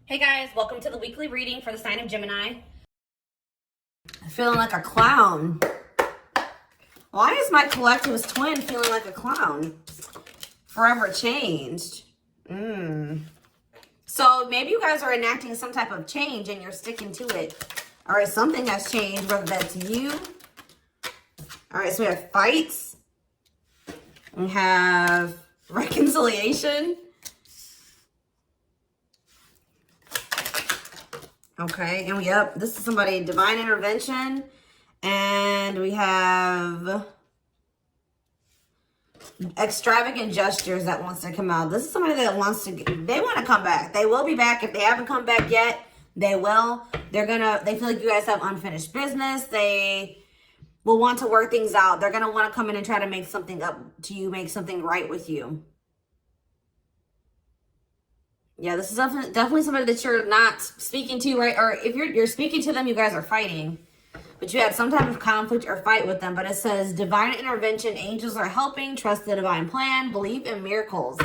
Hey guys, welcome to the weekly reading for the sign of Gemini. I'm feeling like a clown. Why is my collectivist twin feeling like a clown? Forever changed. So maybe you guys are enacting some type of change and you're sticking to it. All right, something has changed, whether that's you. All right, so we have fights. We have reconciliation. Okay, and this is somebody, divine intervention. And we have extravagant gestures that wants to come out. This is somebody that wants to, they want to come back. They will be back. If they haven't come back yet, they will. They feel like you guys have unfinished business. They will want to work things out. They're going to want to come in and try to make something up to you, make something right with you. Yeah, this is definitely somebody that you're not speaking to, right? Or if you're speaking to them, you guys are fighting. But you had some type of conflict or fight with them. But it says, divine intervention, angels are helping, trust the divine plan, believe in miracles.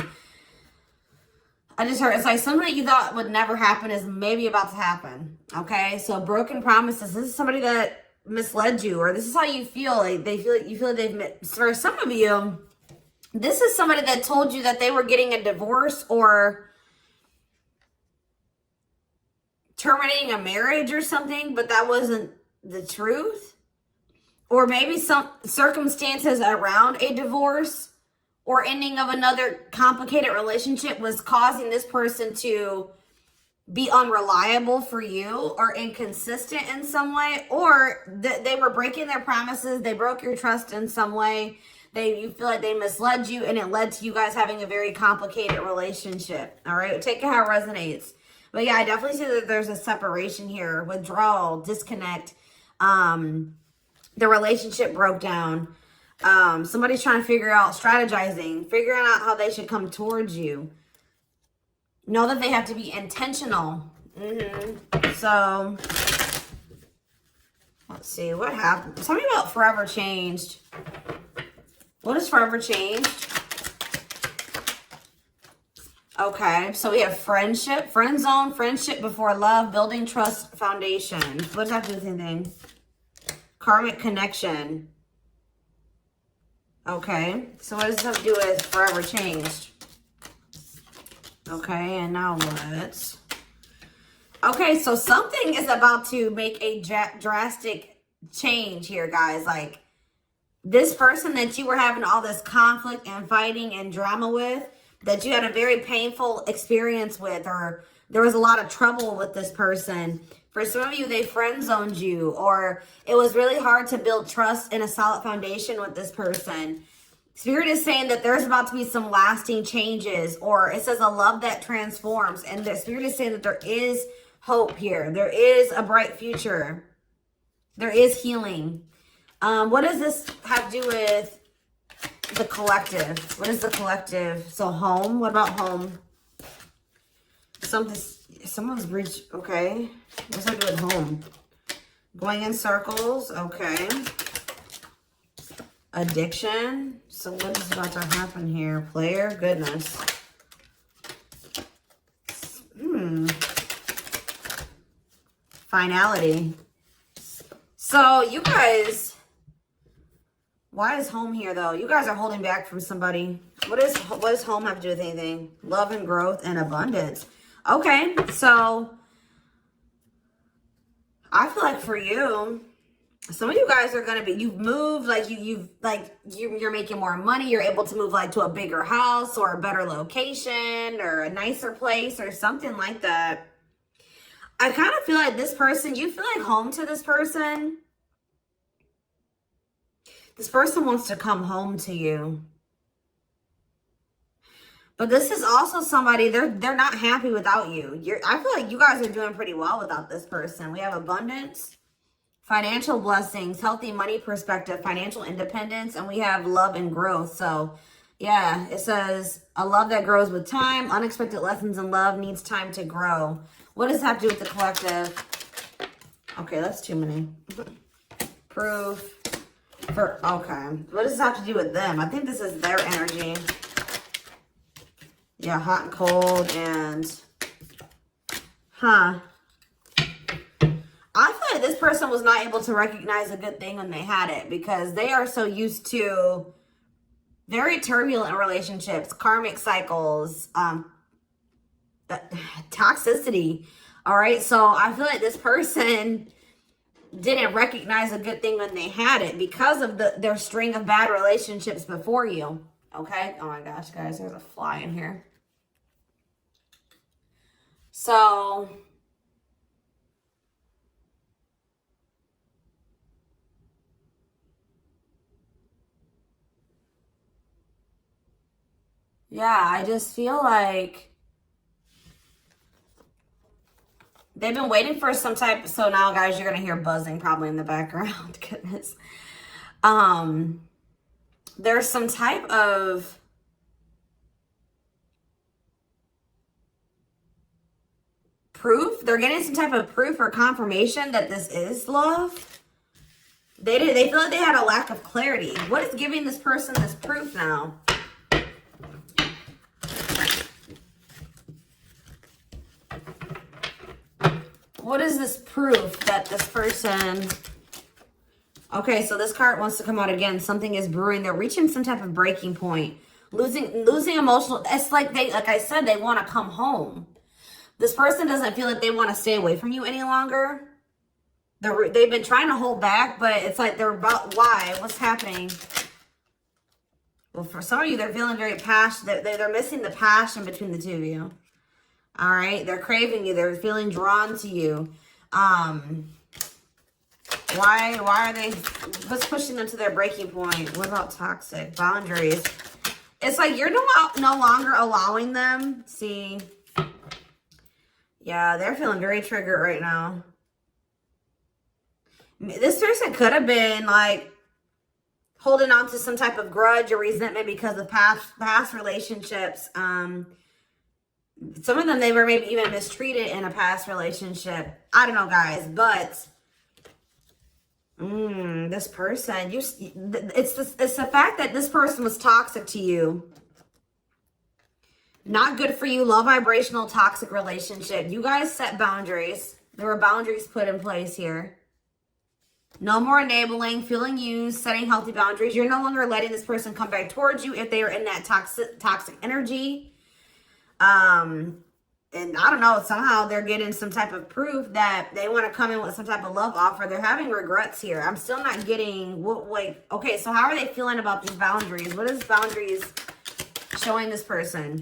I just heard, it's like something that you thought would never happen is maybe about to happen. Okay, so broken promises. This is somebody that misled you, or this is how you feel. Like you feel like they've, for some of you, this is somebody that told you that they were getting a divorce or terminating a marriage or something, but that wasn't the truth. Or maybe some circumstances around a divorce or ending of another complicated relationship was causing this person to be unreliable for you or inconsistent in some way, or they were breaking their promises. They broke your trust in some way. You feel like they misled you, and it led to you guys having a very complicated relationship. All right, take it how it resonates. But yeah, I definitely see that there's a separation here, withdrawal, disconnect. The relationship broke down. Somebody's trying to figure out, strategizing, figuring out how they should come towards you. Know that they have to be intentional. So, let's see, what happened? Tell me about forever changed. What is forever changed? Okay, so we have friendship, friend zone, friendship before love, building trust foundation. What does that have to do with anything? Karmic connection. Okay, so what does this have to do with forever changed? Okay, and now what? Okay, so something is about to make a drastic change here, guys. Like, this person that you were having all this conflict and fighting and drama with, that you had a very painful experience with, or there was a lot of trouble with this person. For some of you, they friend zoned you, or it was really hard to build trust and a solid foundation with this person. Spirit is saying that there's about to be some lasting changes, or it says a love that transforms. And the Spirit is saying that there is hope here. There is a bright future. There is healing. What does this have to do with the collective? What is the collective? So home. What about home? Someone's reached. Okay. What's that do with home? Going in circles. Okay. Addiction. So what is about to happen here? Player. Goodness. Finality. So you guys, why is home here though? You guys are holding back from somebody. What does home have to do with anything? Love and growth and abundance. Okay, so I feel like for you, some of you guys are gonna be, you've moved, like you're making more money. You're able to move like to a bigger house or a better location or a nicer place or something like that. I kind of feel like this person, you feel like home to this person. This person wants to come home to you. But this is also somebody, they're not happy without you. I feel like you guys are doing pretty well without this person. We have abundance, financial blessings, healthy money perspective, financial independence, and we have love and growth. So yeah, it says a love that grows with time. Unexpected lessons in love needs time to grow. What does that have to do with the collective? Okay, that's too many. Proof. Okay, what does this have to do with them? I think this is their energy. Yeah, hot and cold and Huh. I feel like this person was not able to recognize a good thing when they had it because they are so used to very turbulent relationships, karmic cycles, toxicity. All right. So I feel like this person didn't recognize a good thing when they had it because of their string of bad relationships before you. Okay. Oh my gosh, guys, there's a fly in here. So yeah, I just feel like they've been waiting for some type. So now, guys, you're gonna hear buzzing probably in the background. Goodness. There's some type of proof. They're getting some type of proof or confirmation that this is love. They feel like they had a lack of clarity. What is giving this person this proof now? What is this proof that this person... Okay, so this card wants to come out again. Something is brewing. They're reaching some type of breaking point. Losing emotional... It's like I said, they want to come home. This person doesn't feel like they want to stay away from you any longer. They've been trying to hold back, but it's like they're about... Why? What's happening? Well, for some of you, they're feeling very passionate. They're missing the passion between the two of you. All right, they're craving you. They're feeling drawn to you. Why are they? What's pushing them to their breaking point? What about toxic boundaries? It's like you're no longer allowing them. See, yeah, they're feeling very triggered right now. This person could have been like holding on to some type of grudge or resentment because of past relationships. Some of them, they were maybe even mistreated in a past relationship. I don't know, guys, but this person, it's the fact that this person was toxic to you. Not good for you. Low vibrational toxic relationship. You guys set boundaries. There were boundaries put in place here. No more enabling, feeling used, setting healthy boundaries. You're no longer letting this person come back towards you if they are in that toxic energy. And I don't know, somehow they're getting some type of proof that they want to come in with some type of love offer. They're having regrets here. I'm still not getting what, like, okay, so how are they feeling about these boundaries? What is boundaries showing this person?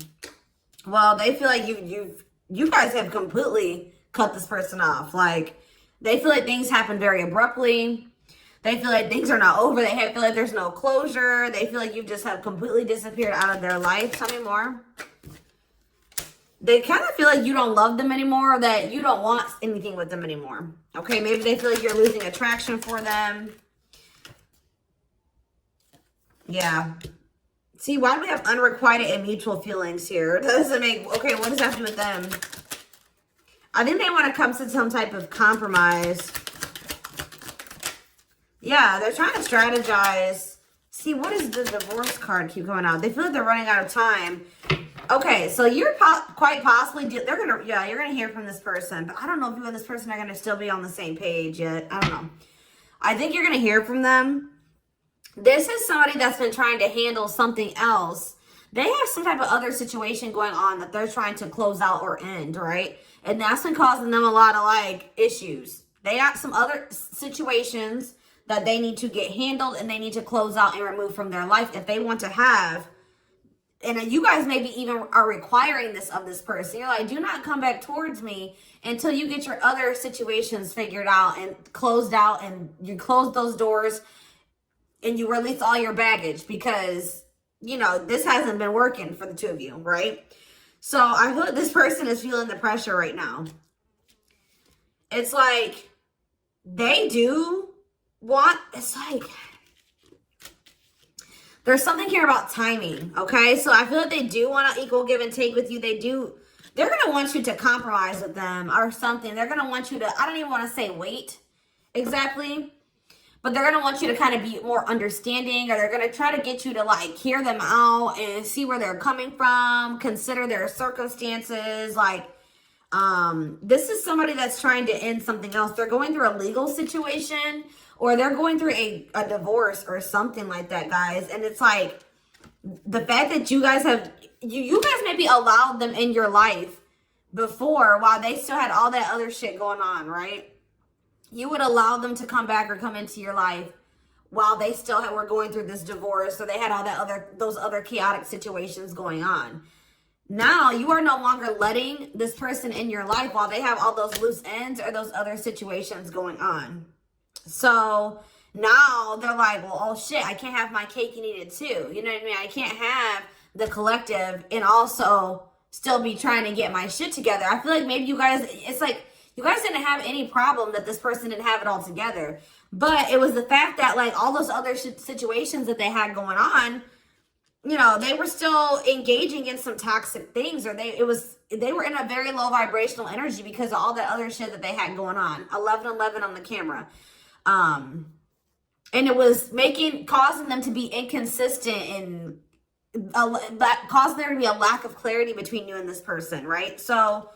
Well, they feel like you guys have completely cut this person off. Like, they feel like things happen very abruptly. They feel like things are not over. They feel like there's no closure. They feel like you just have completely disappeared out of their life. Tell me more. They kind of feel like you don't love them anymore, or that you don't want anything with them anymore. Okay, maybe they feel like you're losing attraction for them. Yeah. See, why do we have unrequited and mutual feelings here? That doesn't make... Okay, what does that have to do with them? I think they want to come to some type of compromise. Yeah, they're trying to strategize. See, what does the divorce card keep coming out? They feel like they're running out of time. Okay, so you're quite possibly, you're gonna hear from this person, but I don't know if you and this person are gonna still be on the same page yet. I don't know. I think you're gonna hear from them. This is somebody that's been trying to handle something else. They have some type of other situation going on that they're trying to close out or end, right? And that's been causing them a lot of like issues. They got some other situations that they need to get handled and they need to close out and remove from their life if they want to have. And you guys maybe even are requiring this of this person. You're like, do not come back towards me until you get your other situations figured out and closed out, and you close those doors and you release all your baggage, because, you know, this hasn't been working for the two of you, right? So I feel like this person is feeling the pressure right now. It's like they do want, it's like... There's something here about timing, okay? So I feel like they do want to equal give and take with you. They're going to want you to compromise with them or something. They're going to want you to, I don't even want to say wait exactly, but they're going to want you to kind of be more understanding, or they're going to try to get you to like hear them out and see where they're coming from, consider their circumstances. Like, This is somebody that's trying to end something else. They're going through a legal situation, or they're going through a divorce or something like that, guys. And it's like, the fact that you guys have, you guys maybe allowed them in your life before while they still had all that other shit going on, right? You would allow them to come back or come into your life while they still were going through this divorce, so they had all that those other chaotic situations going on. Now you are no longer letting this person in your life while they have all those loose ends or those other situations going on. So now they're like, well, oh shit, I can't have my cake and eat it too. You know what I mean? I can't have the collective and also still be trying to get my shit together. I feel like maybe you guys, it's like, you guys didn't have any problem that this person didn't have it all together. But it was the fact that like all those other situations that they had going on, you know, they were still engaging in some toxic things, or they were in a very low vibrational energy because of all that other shit that they had going on. 1111 on the camera. And it was causing them to be inconsistent and causing there to be a lack of clarity between you and this person, right? So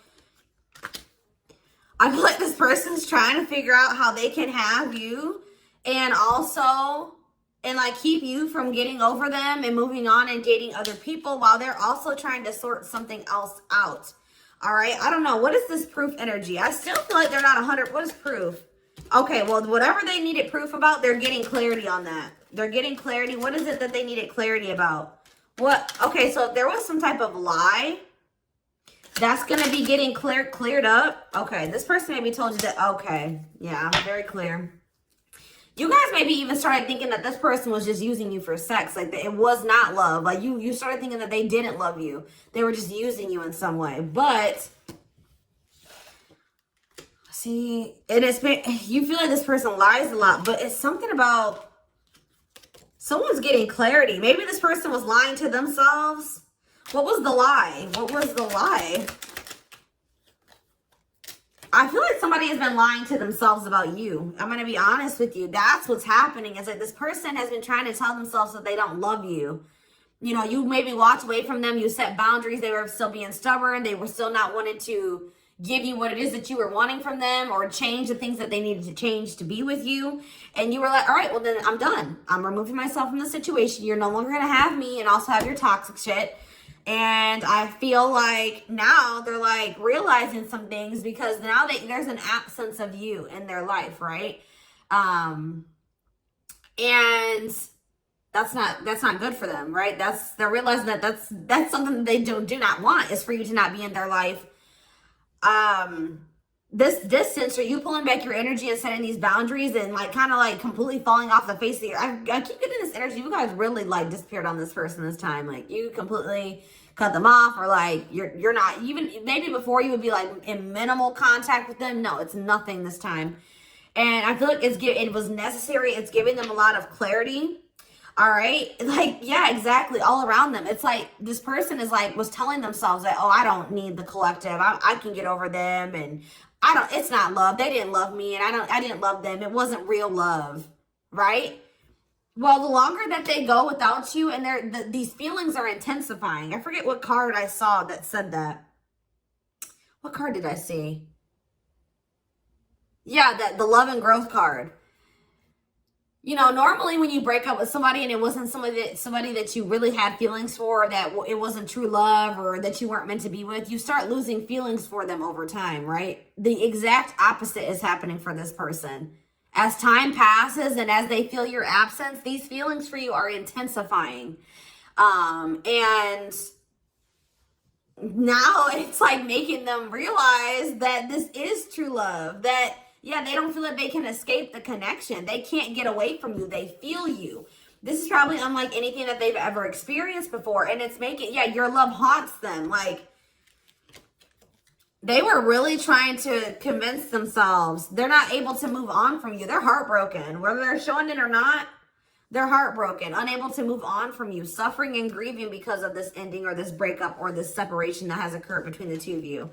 I feel like this person's trying to figure out how they can have you and also, and like keep you from getting over them and moving on and dating other people while they're also trying to sort something else out. All right. I don't know. What is this proof energy? I still feel like they're not 100. What is proof? Okay. Well, whatever they needed proof about, they're getting clarity on that. They're getting clarity. What is it that they needed clarity about? What? Okay. So if there was some type of lie, that's going to be getting cleared up. Okay. This person maybe told you that. Okay. Yeah. Very clear. You guys maybe even started thinking that this person was just using you for sex. Like, it was not love. Like, you started thinking that they didn't love you. They were just using you in some way. But, see, you feel like this person lies a lot. But it's something about someone's getting clarity. Maybe this person was lying to themselves. What was the lie? What was the lie? I feel like somebody has been lying to themselves about you. I'm going to be honest with you. That's what's happening. Is like this person has been trying to tell themselves that they don't love you. You know, you maybe walked away from them. You set boundaries. They were still being stubborn. They were still not wanting to give you what it is that you were wanting from them or change the things that they needed to change to be with you. And you were like, all right, well, then I'm done. I'm removing myself from the situation. You're no longer going to have me and also have your toxic shit. And I feel like now they're like realizing some things because now there's an absence of you in their life, right? And that's not good for them, right? They're realizing that that's something that they do not want, is for you to not be in their life. This distance, or you pulling back your energy and setting these boundaries and like kind of like completely falling off the face of the earth. I keep getting this energy. You guys really like disappeared on this person this time. Like you completely cut them off, or like you're not even, maybe before you would be like in minimal contact with them. No, it's nothing this time. And I feel like it was necessary. It's giving them a lot of clarity. All right. Like, yeah, exactly. All around them. It's like this person was telling themselves that, oh, I don't need the collective. I can get over them. And it's not love. They didn't love me and I didn't love them. It wasn't real love. Right. Well, the longer that they go without you and these feelings are intensifying. I forget what card I saw that said that. What card did I see? Yeah, the love and growth card. You know, normally when you break up with somebody and it wasn't somebody that you really had feelings for, or that it wasn't true love, or that you weren't meant to be with, you start losing feelings for them over time, right? The exact opposite is happening for this person. As time passes and as they feel your absence, these feelings for you are intensifying. And now it's like making them realize that this is true love, that yeah, they don't feel like they can escape the connection. They can't get away from you. They feel you. This is probably unlike anything that they've ever experienced before. And it's making, yeah, your love haunts them. Like, they were really trying to convince themselves they're not able to move on from you. They're heartbroken. Whether they're showing it or not, they're heartbroken, unable to move on from you, suffering and grieving because of this ending or this breakup or this separation that has occurred between the two of you.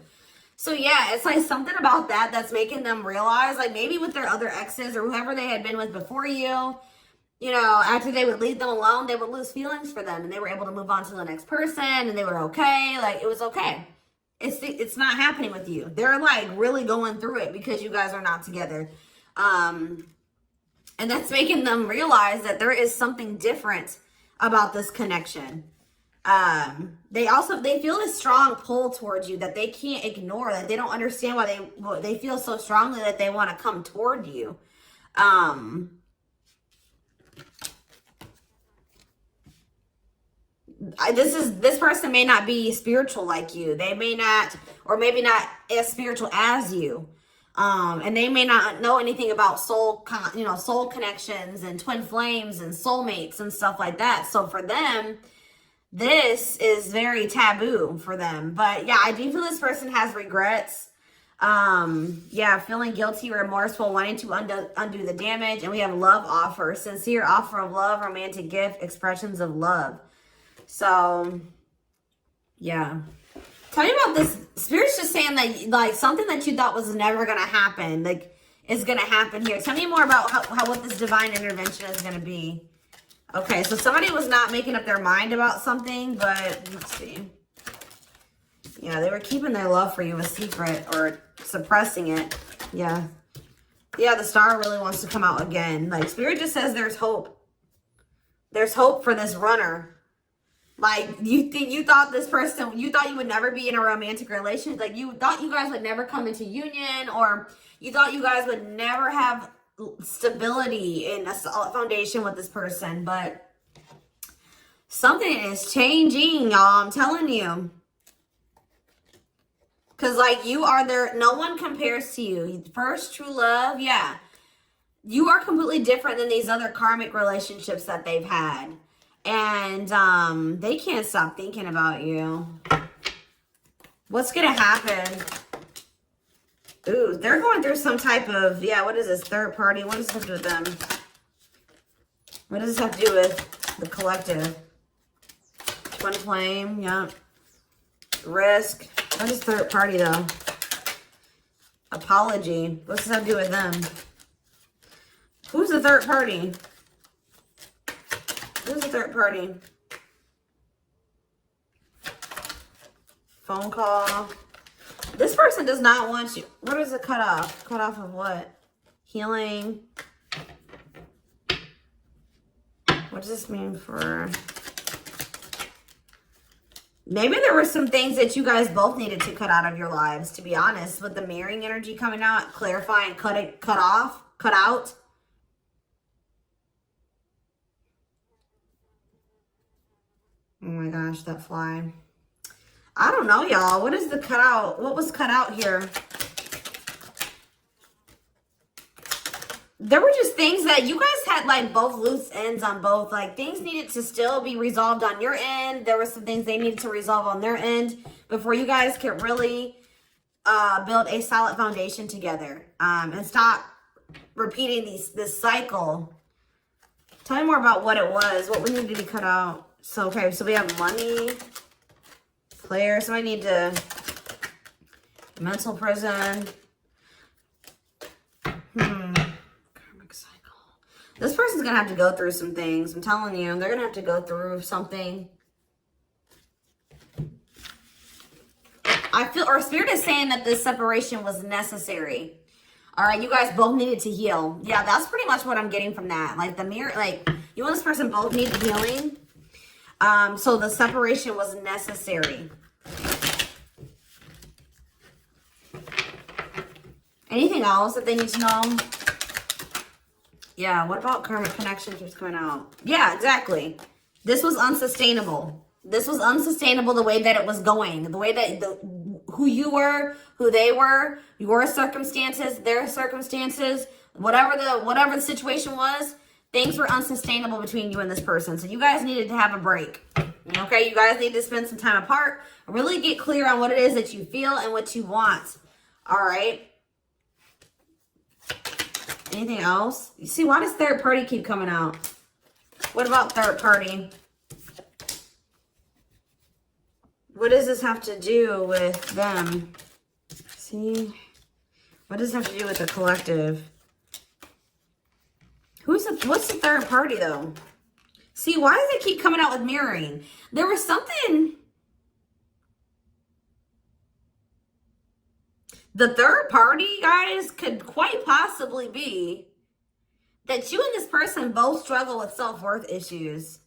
So yeah, it's like something about that's making them realize, like maybe with their other exes or whoever they had been with before you, you know, after they would leave them alone, they would lose feelings for them and they were able to move on to the next person and they were okay. Like, it was okay. It's not happening with you. They're like really going through it because you guys are not together. And that's making them realize that there is something different about this connection. They feel a strong pull towards you that they can't ignore, that they don't understand why they feel so strongly that they want to come toward you. This person may not be spiritual like you. They may not, or maybe not as spiritual as you. And they may not know anything about soul connections and twin flames and soulmates and stuff like that. So for them, this is very taboo for them. But yeah, I do feel this person has regrets. Yeah, feeling guilty, remorseful, wanting to undo the damage. And we have love offer, sincere offer of love, romantic gift, expressions of love. So yeah. Tell me about this. Spirit's just saying that, like, something that you thought was never going to happen, like, is going to happen here. Tell me more about what this divine intervention is going to be. Okay, so somebody was not making up their mind about something, but let's see. Yeah, they were keeping their love for you a secret or suppressing it. Yeah. Yeah, the star really wants to come out again. Like, Spirit just says there's hope. There's hope for this runner. Like, you thought this person, you thought you would never be in a romantic relationship. Like, you thought you guys would never come into union, or you thought you guys would never have stability in a solid foundation with this person. But something is changing, y'all. I'm telling you. Because, like, you are there. No one compares to you. First true love, yeah. You are completely different than these other karmic relationships that they've had. And they can't stop thinking about you. What's going to happen? Ooh, they're going through some type of, yeah, what is this? Third party? What does this have to do with them? What does this have to do with the collective? Twin flame, yeah. Risk. What is third party, though? Apology. What's this have to do with them? Who's the third party? Who's the third party? Phone call. This person does not want you. What is a cut off? Cut off of what? Healing. What does this mean for... Maybe there were some things that you guys both needed to cut out of your lives, to be honest. With the mirroring energy coming out, clarifying, cut out. Oh my gosh, that fly. I don't know, y'all. What is the cutout? What was cut out here? There were just things that you guys had, like, both loose ends on both. Like, things needed to still be resolved on your end. There were some things they needed to resolve on their end before you guys could really build a solid foundation together. And stop repeating this cycle. Tell me more about what it was. What we needed to be cut out. So, okay, so we have money, player. So I need to, mental prison. Karmic cycle. This person's going to have to go through some things. I'm telling you, they're going to have to go through something. I feel, or Spirit is saying that this separation was necessary. All right, you guys both needed to heal. Yeah, that's pretty much what I'm getting from that. Like, the mirror, like, you and this person both need healing. So the separation was necessary. Anything else that they need to know? Yeah, what about karmic connections was coming out? Yeah, exactly. This was unsustainable. This was unsustainable the way that it was going. The way that who you were, who they were, your circumstances, their circumstances, whatever the situation was, things were unsustainable between you and this person. So you guys needed to have a break. Okay, you guys need to spend some time apart. Really get clear on what it is that you feel and what you want. All right. Anything else? You see, why does third party keep coming out? What about third party? What does this have to do with them? See? What does this have to do with the collective? What's the third party, though? See, why does it keep coming out with mirroring? There was something... The third party, guys, could quite possibly be that you and this person both struggle with self-worth issues.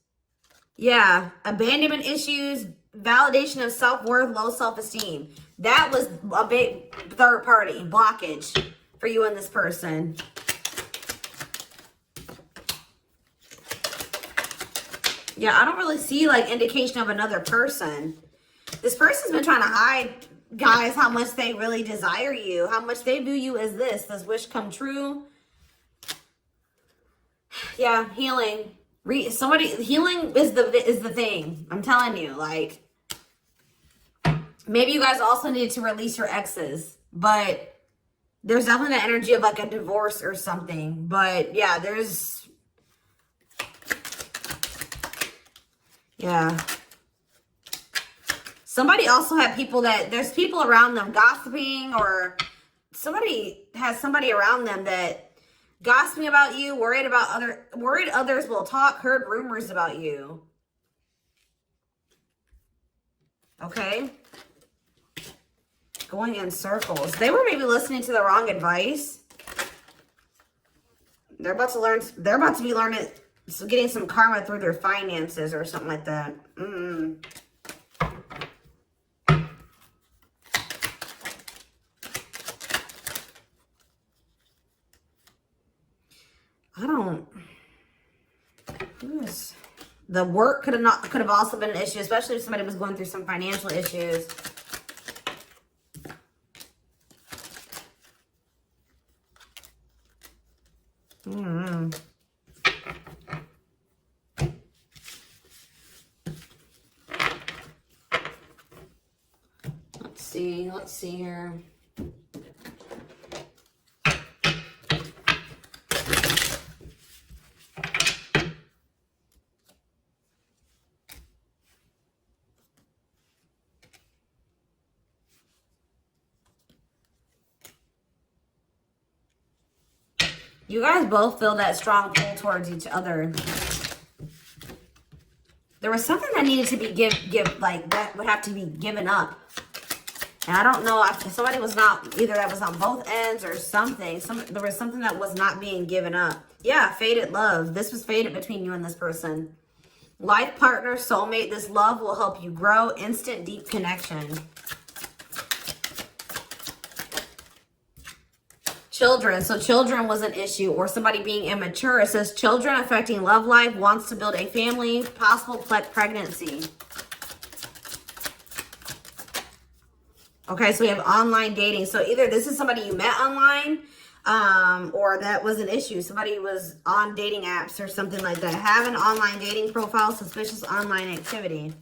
Yeah, abandonment issues, validation of self-worth, low self-esteem. That was a big third party blockage for you and this person. Yeah, I don't really see like indication of another person. This person's been trying to hide, guys, how much they really desire you, how much they view you as this wish come true. Yeah, healing. Healing is the thing. I'm telling you, like, maybe you guys also need to release your exes, but there's definitely the energy of like a divorce or something. But yeah, yeah. Somebody also had there's people around them gossiping, or somebody has somebody around them that gossiping about you, worried others will talk, heard rumors about you. Okay? Going in circles. They were maybe listening to the wrong advice. They're about to be learning, getting some karma through their finances or something like that. The work could have also been an issue, especially if somebody was going through some financial issues. Let's see here. You guys both feel that strong pull towards each other. There was something that needed to be that would have to be given up. And I don't know if somebody was not, either that was on both ends or something. There was something that was not being given up. Yeah, fated love. This was fated between you and this person. Life partner, soulmate. This love will help you grow. Instant, deep connection. Children. So children was an issue, or somebody being immature. It says children affecting love life, wants to build a family, possible pregnancy. Okay, so we have online dating. So either this is somebody you met online, or that was an issue. Somebody was on dating apps or something like that. Have an online dating profile, suspicious online activity.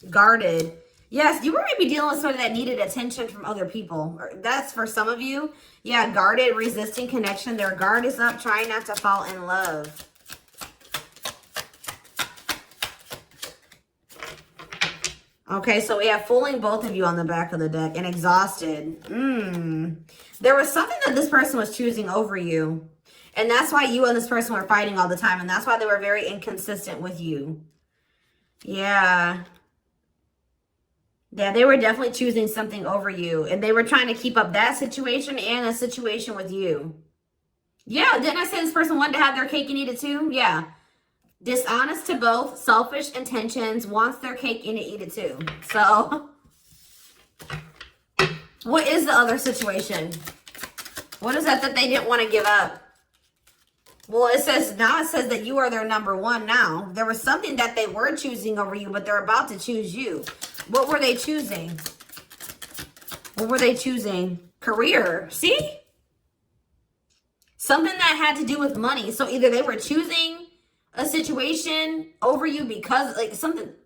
Guarded. Yes, you were maybe dealing with somebody that needed attention from other people. That's for some of you. Yeah, guarded, resisting connection. Their guard is up, trying not to fall in love. Okay, so we have fooling both of you on the back of the deck and exhausted. There was something that this person was choosing over you. And that's why you and this person were fighting all the time. And that's why they were very inconsistent with you. Yeah. Yeah, they were definitely choosing something over you. And they were trying to keep up that situation and a situation with you. Yeah, didn't I say this person wanted to have their cake and eat it too? Yeah. Dishonest to both, selfish intentions, wants their cake and to eat it too. So, what is the other situation? What is that they didn't want to give up? Well, it says that you are their number one now. There was something that they were choosing over you, but they're about to choose you. What were they choosing? What were they choosing? Career. See? Something that had to do with money. So either they were choosing a situation over you because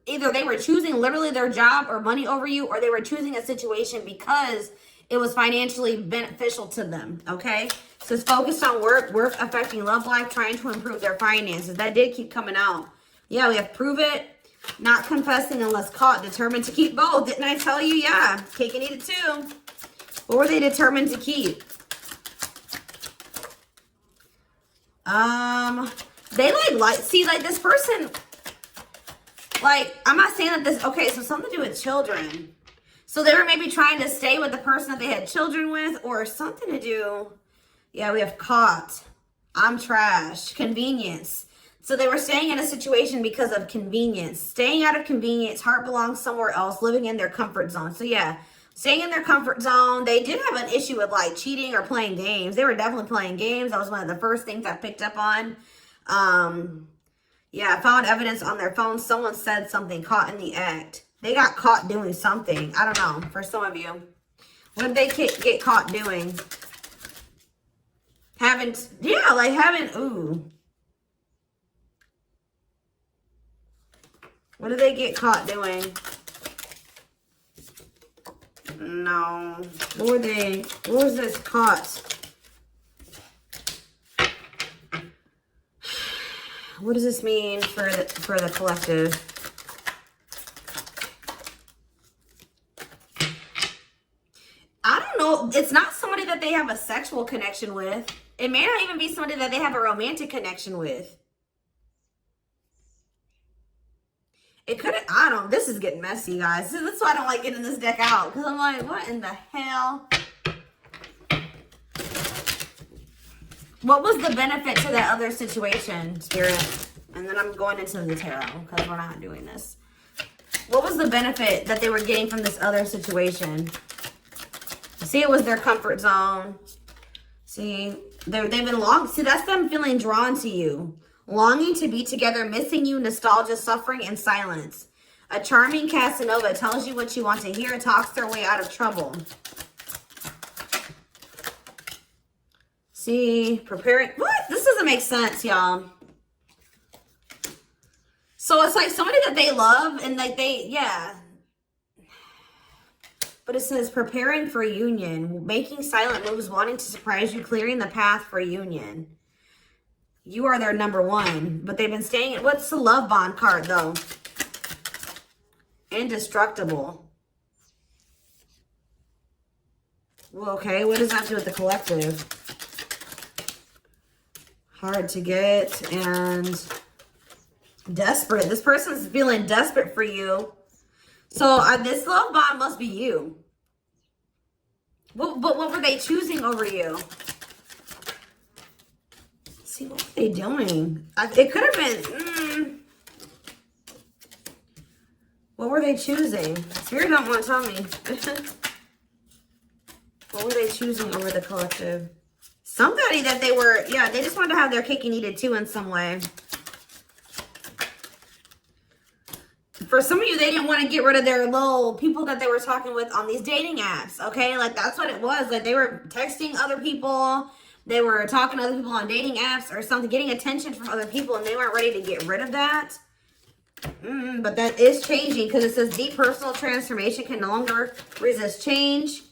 either they were choosing literally their job or money over you, or they were choosing a situation because it was financially beneficial to them. Okay, so it's focused on work affecting love life, trying to improve their finances. That did keep coming out. Yeah, we have prove it, not confessing unless caught, determined to keep both. Didn't I tell you? Yeah, cake and eat it too. What were they determined to keep? They like this person, I'm not saying that this, okay, so something to do with children. So they were maybe trying to stay with the person that they had children with, or something to do. Yeah, we have caught. I'm trash. Convenience. So they were staying in a situation because of convenience. Staying out of convenience. Heart belongs somewhere else. Living in their comfort zone. So yeah, staying in their comfort zone. They did have an issue with like cheating or playing games. They were definitely playing games. That was one of the first things I picked up on. Yeah, I found evidence on their phone. Someone said something, caught in the act. They got caught doing something. I don't know. For some of you. What did they get caught doing? Ooh. What did they get caught doing? No. What was this caught? What does this mean for the collective? I don't know. It's not somebody that they have a sexual connection with. It may not even be somebody that they have a romantic connection with. It could have, this is getting messy, guys. That's why I don't like getting this deck out. Because I'm like, what in the hell? What was the benefit to that other situation, Spirit? And then I'm going into the tarot because we're not doing this. What was the benefit that they were getting from this other situation? See, it was their comfort zone. See, they've been see, that's them feeling drawn to you. Longing to be together, missing you, nostalgia, suffering, and silence. A charming Casanova tells you what you want to hear, talks their way out of trouble. See, preparing. What? This doesn't make sense, y'all. So it's like somebody that they love and like yeah. But it says preparing for union, making silent moves, wanting to surprise you, clearing the path for union. You are their number one, but they've been staying. What's the love bond card though? Indestructible. Well, okay, what does that have to do with the collective? Hard to get and desperate. This person's feeling desperate for you. So this love bond must be you. But what were they choosing over you? Let's see, what were they doing? It could have been... What were they choosing? Spirit don't want to tell me. What were they choosing over the collective? Somebody that they were... Yeah, they just wanted to have their cake and eat it too in some way. For some of you, they didn't want to get rid of their little people that they were talking with on these dating apps, okay? Like, that's what it was. Like, they were texting other people. They were talking to other people on dating apps or something, getting attention from other people, and they weren't ready to get rid of that. But that is changing because it says deep personal transformation can no longer resist change.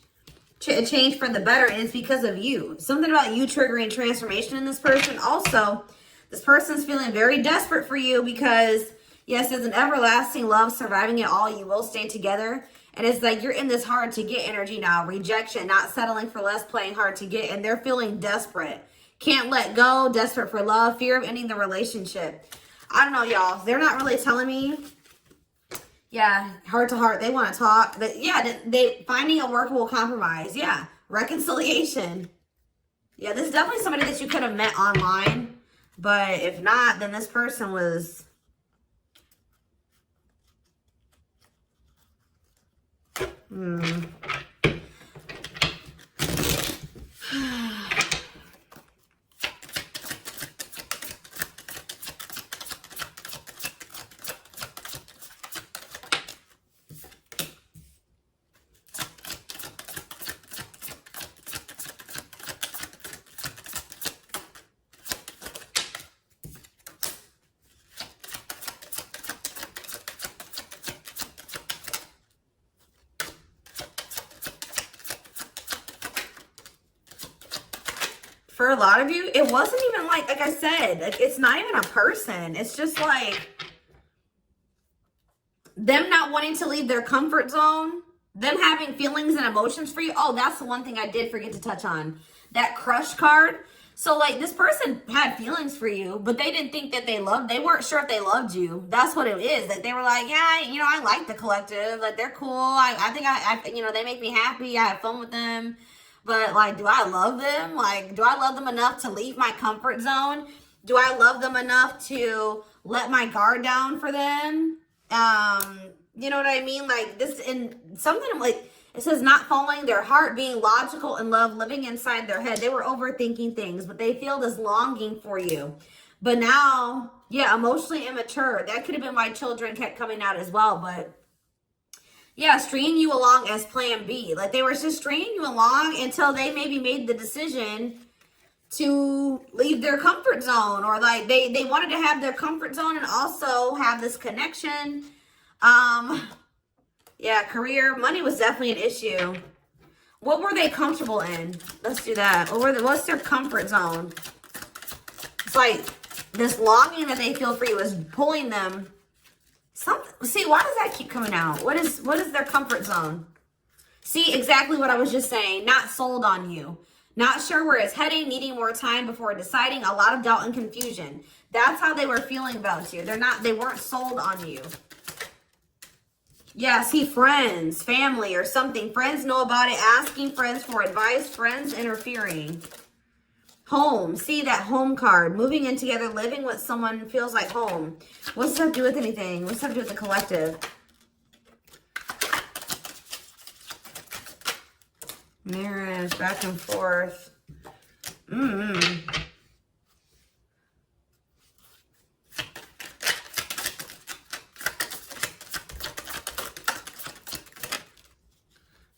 Change for the better, and it's because of you. Something about you triggering transformation in this person. Also, this person's feeling very desperate for you because... Yes, it's an everlasting love, surviving it all. You will stay together. And it's like you're in this hard to get energy now. Rejection, not settling for less, playing hard to get. And they're feeling desperate. Can't let go, desperate for love, fear of ending the relationship. I don't know, y'all. They're not really telling me. Yeah, heart to heart. They want to talk. But yeah, they finding a workable compromise. Yeah, reconciliation. Yeah, this is definitely somebody that you could have met online. But if not, then this person was... For a lot of you, it wasn't even like I said, like, it's not even a person. It's just like them not wanting to leave their comfort zone, them having feelings and emotions for you. Oh, that's the one thing I did forget to touch on. That crush card. So, like, this person had feelings for you, but they didn't think that they weren't sure if they loved you. That's what it is. Like, they were like, yeah, you know, I like the collective. Like, they're cool. I think you know, they make me happy. I have fun with them. But, like, do I love them? Like, do I love them enough to leave my comfort zone? Do I love them enough to let my guard down for them? You know what I mean? Like, this, and something like, it says not following their heart, being logical in love, living inside their head. They were overthinking things, but they feel this longing for you. But now, yeah, emotionally immature. That could have been why children kept coming out as well. But yeah, stringing you along as plan B. Like, they were just stringing you along until they maybe made the decision to leave their comfort zone, or like they wanted to have their comfort zone and also have this connection. Yeah, career, money was definitely an issue. What were they comfortable in? Let's do that. What's their comfort zone? It's like this longing that they feel for you is pulling them. See, why does that keep coming out? What is their comfort zone? See, exactly what I was just saying. Not sold on you. Not sure where it's heading, needing more time before deciding, a lot of doubt and confusion. That's how they were feeling about you. They weren't sold on you. Yeah, see, friends, family, or something. Friends know about it, asking friends for advice, friends interfering. Home, see that home card. Moving in together, living with someone feels like home. What's this have to do with anything? What's this have to do with the collective? Marriage, back and forth.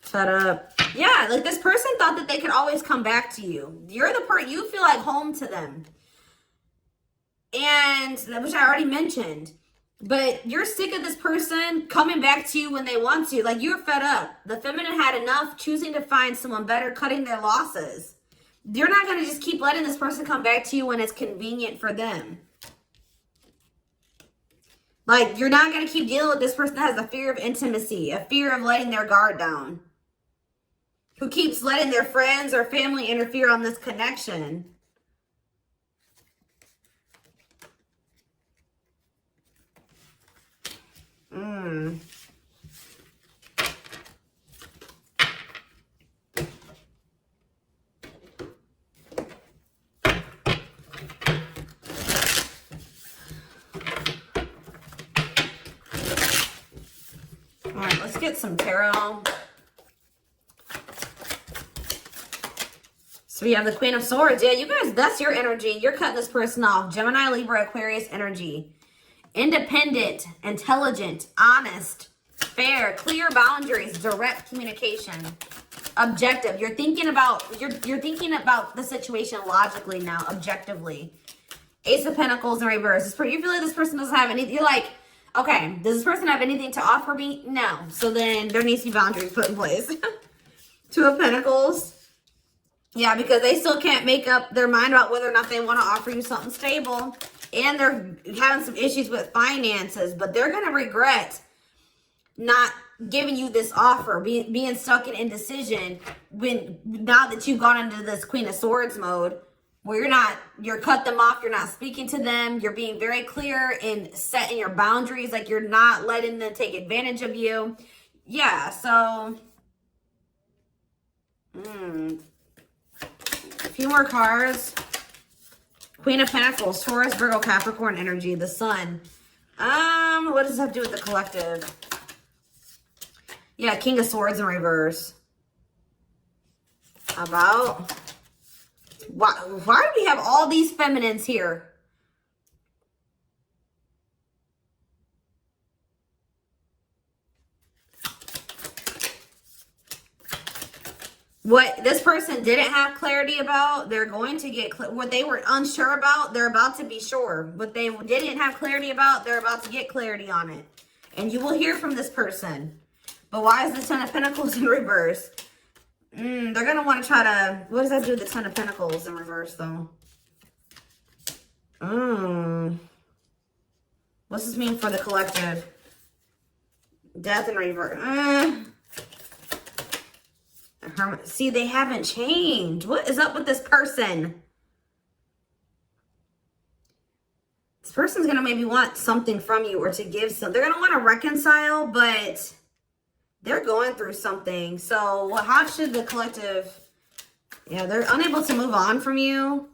Shut up. Yeah, like this person thought that they could always come back to you. You're the part, you feel like home to them. And, which I already mentioned. But you're sick of this person coming back to you when they want to. Like, you're fed up. The feminine had enough, choosing to find someone better, cutting their losses. You're not going to just keep letting this person come back to you when it's convenient for them. Like, you're not going to keep dealing with this person that has a fear of intimacy, a fear of letting their guard down, who keeps letting their friends or family interfere on this connection. All right, let's get some tarot. So we have the Queen of Swords. Yeah, you guys, that's your energy. You're cutting this person off. Gemini, Libra, Aquarius energy. Independent, intelligent, honest, fair, clear boundaries, direct communication, objective. You're thinking about the situation logically now, objectively. Ace of Pentacles in reverse. You feel like this person doesn't have anything. You're like, okay, does this person have anything to offer me? No. So then there needs to be boundaries put in place. Two of Pentacles. Yeah, because they still can't make up their mind about whether or not they want to offer you something stable. And they're having some issues with finances, but they're going to regret not giving you this offer, being stuck in indecision now that you've gone into this Queen of Swords mode, where you're cut them off, you're not speaking to them, you're being very clear in setting your boundaries, like you're not letting them take advantage of you. Yeah, so a few more cards. Queen of Pentacles, Taurus, Virgo, Capricorn energy, the Sun. What does this have to do with the collective? Yeah, King of Swords in reverse. About why do we have all these feminines here? What this person didn't have clarity about, they're going to get what they were unsure about, they're about to be sure. What they didn't have clarity about, they're about to get clarity on it. And you will hear from this person. But why is the Ten of Pentacles in reverse? They're going to want to try to... What does that do with the Ten of Pentacles in reverse, though? What's this mean for the collective? Death in reverse. See, they haven't changed. What is up with this person? person's going to maybe want something from you or to give some. They're going to want to reconcile, but they're going through something. So how should the collective... Yeah, they're unable to move on from you.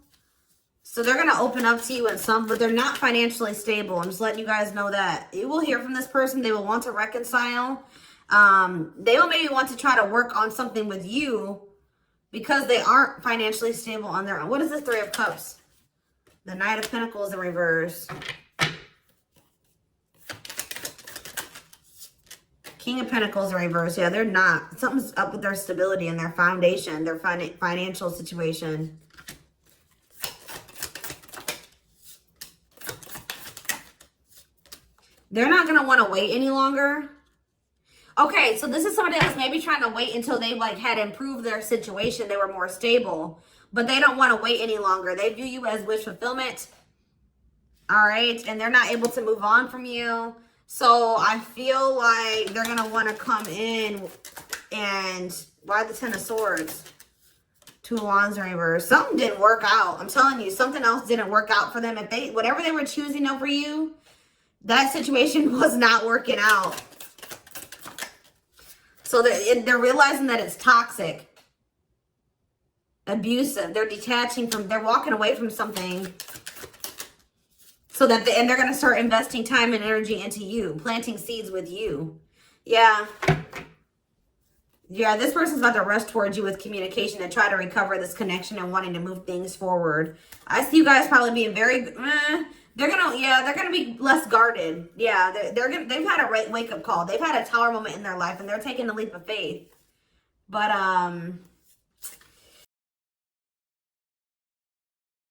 So they're going to open up to you in some, but they're not financially stable. I'm just letting you guys know that. You will hear from this person. They will want to reconcile. They will maybe want to try to work on something with you because they aren't financially stable on their own. What is the Three of Cups? The Knight of Pentacles in reverse. King of Pentacles in reverse. Yeah, they're not. Something's up with their stability and their foundation, their financial situation. They're not going to want to wait any longer. Okay, so this is somebody that was maybe trying to wait until they like had improved their situation. They were more stable, but they don't want to wait any longer. They view you as wish fulfillment. All right, and they're not able to move on from you. So I feel like they're going to want to come in and... Why the Ten of Swords? Two of Wands in reverse. Something didn't work out. I'm telling you, something else didn't work out for them. If they, whatever they were choosing over you, that situation was not working out. So they're realizing that it's toxic, abusive. They're detaching from, they're walking away from something. So that, and they're going to start investing time and energy into you, planting seeds with you. Yeah. Yeah, this person's about to rush towards you with communication to try to recover this connection and wanting to move things forward. I see you guys probably being very, they're gonna be less guarded. Yeah, they've had a wake-up call. They've had a tower moment in their life and they're taking a leap of faith. But,